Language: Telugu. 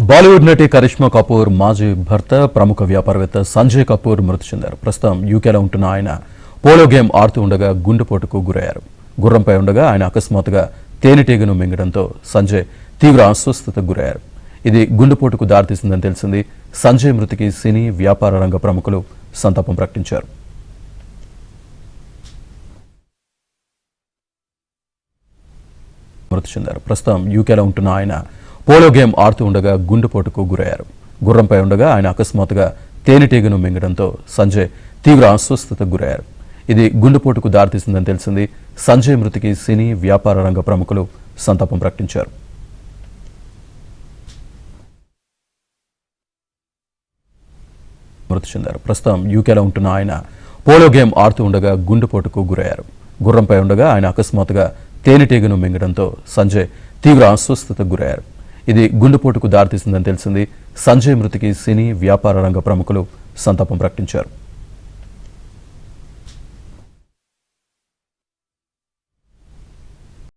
బాలీవుడ్ నటి కరిష్మా కపూర్ మాజీ భర్త ప్రముఖ వ్యాపారవేత్త సంజయ్ కపూర్ మృతి చెందారు. ప్రస్తుతం యూకేలో ఉంటున్న ఆయన పోలో గేమ్ ఆడుతూ ఉండగా గుండెపోటుకు గురయ్యారు. గుర్రంపై ఉండగా ఆయన అకస్మాత్తుగా తేనెటీగను మింగడంతో సంజయ్ తీవ్ర అస్వస్థతకు గురయ్యారు. ఇది గుండెపోటుకు దారితీసిందని తెలిసింది. సంజయ్ మృతికి సినీ వ్యాపార రంగ ప్రముఖులు సంతాపం ప్రకటించారు. మృతి చెందారు. ప్రస్తుతం యూకేలో ఉంటున్న ఆయన పోలో గేమ్ ఆడుతూ ఉండగా గుండెపోటుకు గురయ్యారు. గుర్రంపై ఉండగా ఆయన అకస్మాత్తుగా తేనెటీగను మింగడంతో సంజయ్ తీవ్ర అస్వస్థతకు గురయ్యారు. ఇది గుండెపోటుకు దారితీసిందని తెలిసింది. సంజయ్ మృతికి సినీ వ్యాపార రంగ ప్రముఖులు సంతాపం ప్రకటించారు. మృతి చెందారు. ప్రస్తుతం యూకేలో ఉంటున్న ఆయన పోలో గేమ్ ఆడుతూ ఉండగా గుండెపోటుకు గురయ్యారు. గుర్రంపై ఉండగా ఆయన అకస్మాత్తుగా తేనెటీగను మింగడంతో సంజయ్ తీవ్ర అస్వస్థతకు గురయ్యారు. ఇది గుండెపోటుకు దారితీసిందని తెలిసింది. సంజయ్ మృతికి సినీ వ్యాపార రంగ ప్రముఖులు సంతాపం ప్రకటించారు.